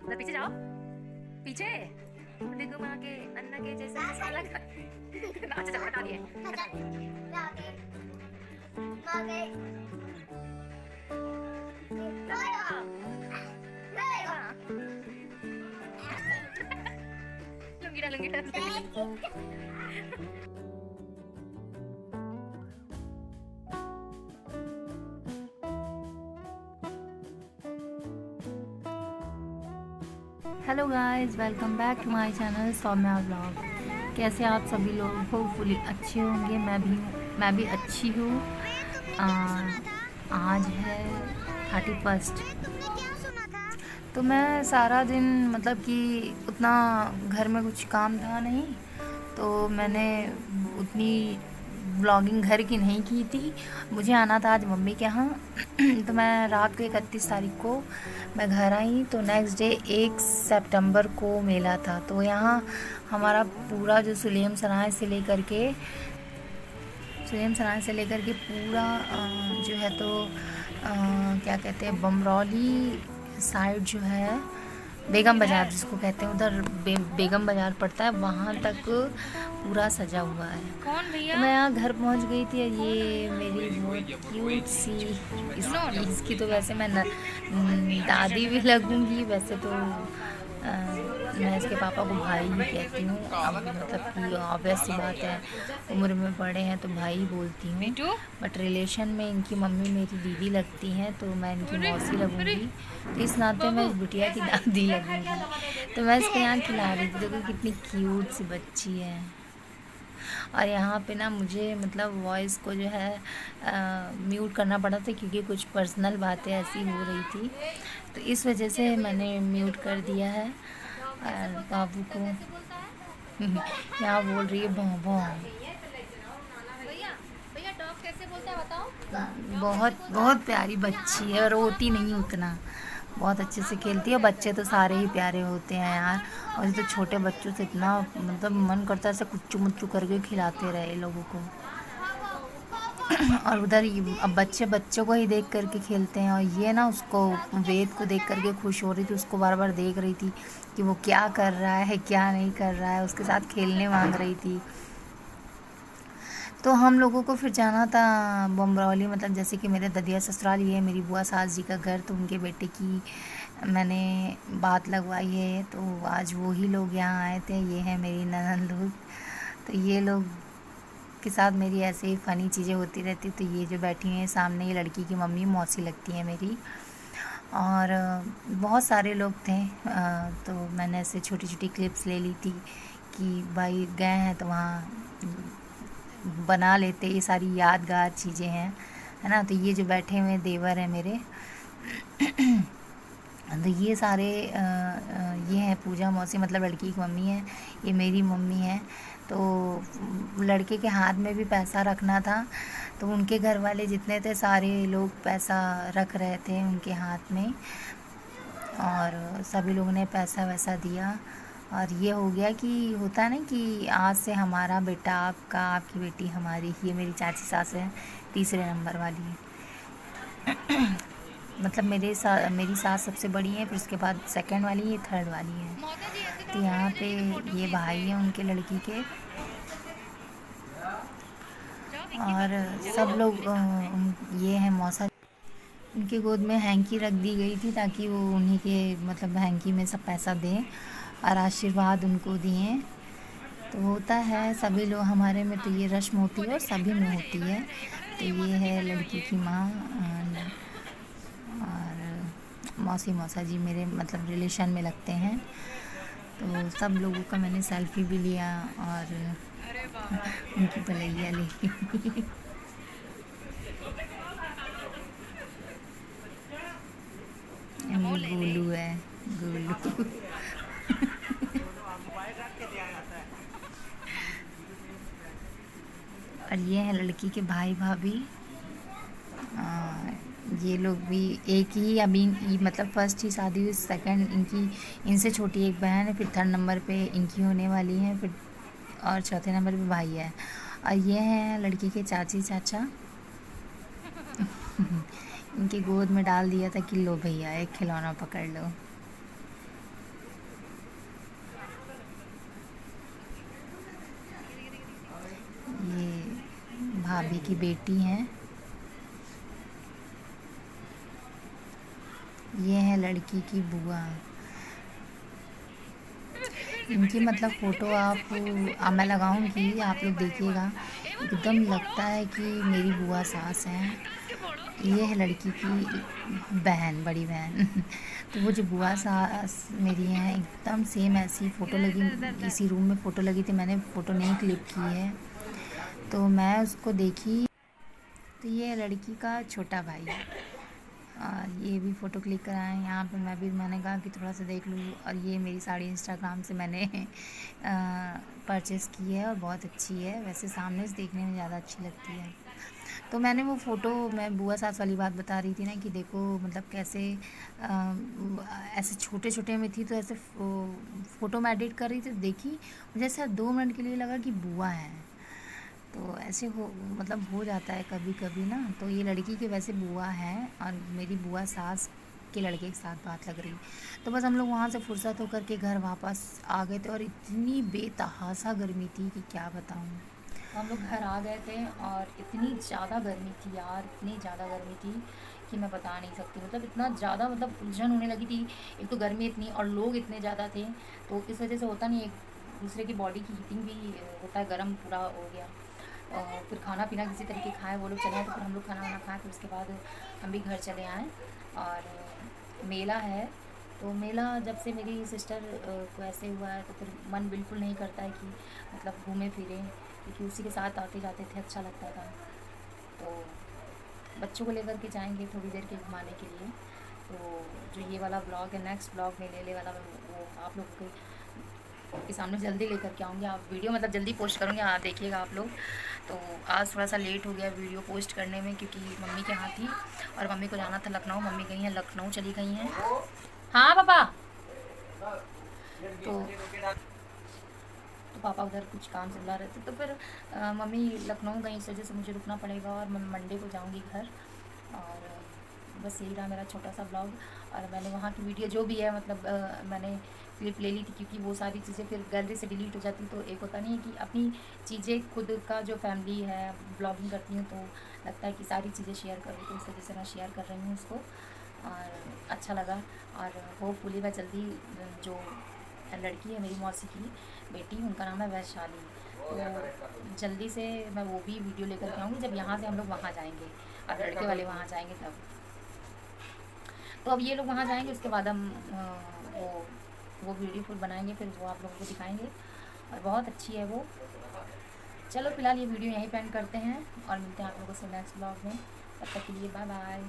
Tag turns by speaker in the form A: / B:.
A: उधर पीछे जाओ, पीछे देखो वहाँ के अन्ना के जैसे मसाला का अच्छा जा हटा दिए। लुंगी डाल, लुंगी डाल। Hello guys, welcome back to my channel Saumya vlog. कैसे आप सभी लोग होपफुली अच्छे होंगे। मैं भी अच्छी हूँ। आज है 31st। तो मैं सारा दिन मतलब कि उतना घर में कुछ काम था नहीं, तो मैंने उतनी व्लॉगिंग घर की नहीं की थी। मुझे आना था आज मम्मी के यहाँ तो मैं रात को 31 तारीख को मैं घर आई। तो नेक्स्ट डे 1 सितंबर को मेला था। तो यहाँ हमारा पूरा जो सुलेम सराय से लेकर के पूरा जो है तो क्या कहते हैं, बमरौली साइड जो है, बेगम बाज़ार जिसको कहते हैं, उधर बेगम बाज़ार पड़ता है, वहाँ तक पूरा सजा हुआ है। कौन भैया? तो मैं यहाँ घर पहुँच गई थी। ये मेरी बहुत क्यूट सी इसकी तो वैसे मैं दादी भी लगूंगी। वैसे तो मैं इसके पापा को भाई ही कहती हूँ। अब मतलब कि ऑब्वियस सी बात है, उम्र में बड़े हैं तो भाई ही बोलती हूँ, बट रिलेशन में इनकी मम्मी मेरी दीदी लगती हैं, तो मैं इनकी मौसी लगूंगी। तो इस नाते मैं इस बिटिया की दादी लगूंगी। तो मैं इसको यहाँ खिला रही थी। देखो कितनी क्यूट सी बच्ची है। और यहाँ पे ना मुझे मतलब वॉइस को जो है म्यूट करना पड़ा था, क्योंकि कुछ पर्सनल बातें ऐसी हो रही थी, तो इस वजह से मैंने म्यूट कर दिया है। और बाबू को यहाँ बोल रही है भौं भौं। बहुत बहुत प्यारी बच्ची है, रोती नहीं उतना, बहुत अच्छे से खेलती है। बच्चे तो सारे ही प्यारे होते हैं यार। और तो छोटे बच्चों से इतना मतलब मन करता है ऐसे कुच्चू मुच्चू करके खिलाते रहे लोगों को। और उधर अब बच्चे बच्चों को ही देख करके खेलते हैं, और ये ना उसको, वेद को देख करके खुश हो रही थी। उसको बार बार देख रही थी कि वो क्या कर रहा है क्या नहीं कर रहा है, उसके साथ खेलने मांग रही थी। तो हम लोगों को फिर जाना था बमरौली, मतलब जैसे कि मेरे ददिया ससुराल, ये है मेरी बुआ सास जी का घर, तो उनके बेटे की मैंने बात लगवाई है। तो आज वो ही लोग यहाँ आए थे। ये है मेरी ननद लोग। तो ये लोग के साथ मेरी ऐसे ही फ़नी चीज़ें होती रहती। तो ये जो बैठी हैं सामने, ये लड़की की मम्मी मौसी लगती है मेरी। और बहुत सारे लोग थे। तो मैंने ऐसे छोटी छोटी क्लिप्स ले ली थी कि भाई गए हैं तो वहाँ बना लेते। ये सारी यादगार चीज़ें हैं, है ना। तो ये जो बैठे हुए देवर हैं मेरे तो ये सारे ये हैं पूजा मौसी, मतलब लड़की की मम्मी है, ये मेरी मम्मी है। तो लड़के के हाथ में भी पैसा रखना था, तो उनके घर वाले जितने थे सारे लोग पैसा रख रहे थे उनके हाथ में, और सभी लोगों ने पैसा वैसा दिया। और ये हो गया कि होता है ना कि आज से हमारा बेटा आपका, आपकी बेटी हमारी। ये मेरी चाची सास है, तीसरे नंबर वाली है। मतलब मेरी सास सबसे बड़ी है, फिर उसके बाद सेकंड वाली, ये थर्ड वाली है। तो यहाँ पे ये भाई हैं उनके लड़की के, और सब लोग ये हैं मौसा। उनके गोद में हैंकी रख दी गई थी, ताकि वो उन्हीं के मतलब हैंकी में सब पैसा दें और आशीर्वाद उनको दिए। तो होता है सभी लोग हमारे में, तो ये रस्म होती है और सभी में होती है। तो ये है लड़की की माँ, और मौसा जी मेरे मतलब रिलेशन में लगते हैं। तो सब लोगों का मैंने सेल्फी भी लिया और उनकी पलैया ली। गोलू है, गोलू। और ये हैं लड़की के भाई भाभी। ये लोग भी एक ही अभी मतलब फर्स्ट ही शादी हुई, सेकंड इनसे छोटी एक बहन है, फिर थर्ड नंबर पे इनकी होने वाली है, फिर और चौथे नंबर पे भाई है। और ये हैं लड़की के चाची चाचा। इनके गोद में डाल दिया था कि लो भैया एक खिलौना पकड़ लो। भाभी की बेटी हैं। ये है लड़की की बुआ। इनकी मतलब फ़ोटो मैं लगाऊंगी, आप लोग देखिएगा। एकदम लगता है कि मेरी बुआ सास हैं। ये है लड़की की बहन, बड़ी बहन। तो वो जो बुआ सास मेरी हैं एकदम सेम ऐसी फ़ोटो लगी, इसी रूम में फ़ोटो लगी थी, मैंने फ़ोटो नहीं क्लिक की है तो मैं उसको देखी। तो ये है लड़की का छोटा भाई और ये भी फ़ोटो क्लिक कराए यहाँ पे। मैंने कहा कि थोड़ा सा देख लूँ। और ये मेरी साड़ी इंस्टाग्राम से मैंने परचेज़ की है और बहुत अच्छी है, वैसे सामने से देखने में ज़्यादा अच्छी लगती है। तो मैंने वो फ़ोटो, मैं बुआ सास वाली बात बता रही थी ना कि देखो मतलब कैसे ऐसे छोटे छोटे में थी तो ऐसे फ़ोटो मैं एडिट कर रही थी, देखी मुझे ऐसा 2 मिनट के लिए लगा कि बुआ है। तो ऐसे मतलब हो जाता है कभी कभी ना। तो ये लड़की के वैसे बुआ है और मेरी बुआ सास के लड़के के साथ बात लग रही। तो बस हम लोग वहाँ से फुर्सत होकर के घर वापस आ गए थे और इतनी बेतहासा गर्मी थी कि क्या बताऊँ। हम लोग घर आ गए थे और इतनी ज़्यादा गर्मी थी यार, इतनी ज़्यादा गर्मी थी कि मैं बता नहीं सकती। मतलब इतना ज़्यादा मतलब उलझन होने लगी थी। एक तो गर्मी इतनी और लोग इतने ज़्यादा थे तो इस वजह से होता नहीं, एक दूसरे की बॉडी की हीटिंग भी होता है, गर्म पूरा हो गया। और फिर खाना पीना किसी तरीके खाए, वो लोग चले आए तो फिर हम लोग खाना वाना खाए, फिर उसके बाद हम भी घर चले आए। और मेला है तो मेला जब से मेरी सिस्टर को ऐसे हुआ है तो फिर मन बिल्कुल नहीं करता है कि मतलब घूमें फिरें, क्योंकि उसी के साथ आते जाते थे, अच्छा लगता था। तो बच्चों को लेकर के जाएंगे थोड़ी देर के घुमाने के लिए। तो जो ये वाला ब्लॉग है, नेक्स्ट ब्लॉग में ले वाला वो आप लोग के सामने जल्दी लेकर के आऊँगी। आप वीडियो मतलब जल्दी पोस्ट करूँगी, हाँ देखिएगा आप लोग। तो आज थोड़ा सा लेट हो गया वीडियो पोस्ट करने में क्योंकि मम्मी के यहाँ थी और मम्मी को जाना था लखनऊ। मम्मी गई हैं लखनऊ, चली गई हैं। हाँ पापा। तो पापा उधर कुछ काम से बुला रहे थे तो फिर मम्मी लखनऊ गई, इस वजह से मुझे रुकना पड़ेगा और मैं मंडे को जाऊँगी घर। और बस यही रहा मेरा छोटा सा ब्लॉग। और मैंने वहाँ की वीडियो जो भी है मतलब मैंने क्लिप ले ली थी क्योंकि वो सारी चीज़ें फिर गैलरी से डिलीट हो जाती। तो एक होता नहीं है कि अपनी चीज़ें खुद का जो फैमिली है ब्लॉगिंग करती हूँ तो लगता है कि सारी चीज़ें शेयर करूँ, तो इस वजह से मैं शेयर कर रही हूँ उसको और अच्छा लगा। और होपफुली मैं जल्दी, जो लड़की है मेरी मौसी की बेटी, उनका नाम है वैशाली, तो जल्दी से मैं वो भी वीडियो लेकर के आऊँगी जब यहाँ से हम लोग वहाँ जाएंगे और लड़के वाले वहाँ जाएंगे तब। तो अब ये लोग वहाँ जाएंगे उसके बाद हम वो वीडियो फुल बनाएंगे, फिर वो आप लोगों को दिखाएंगे और बहुत अच्छी है वो। चलो फिलहाल ये वीडियो यहीं पे एंड करते हैं और मिलते हैं आप लोगों से नेक्स्ट ब्लॉग में। तब तक के लिए बाय बाय।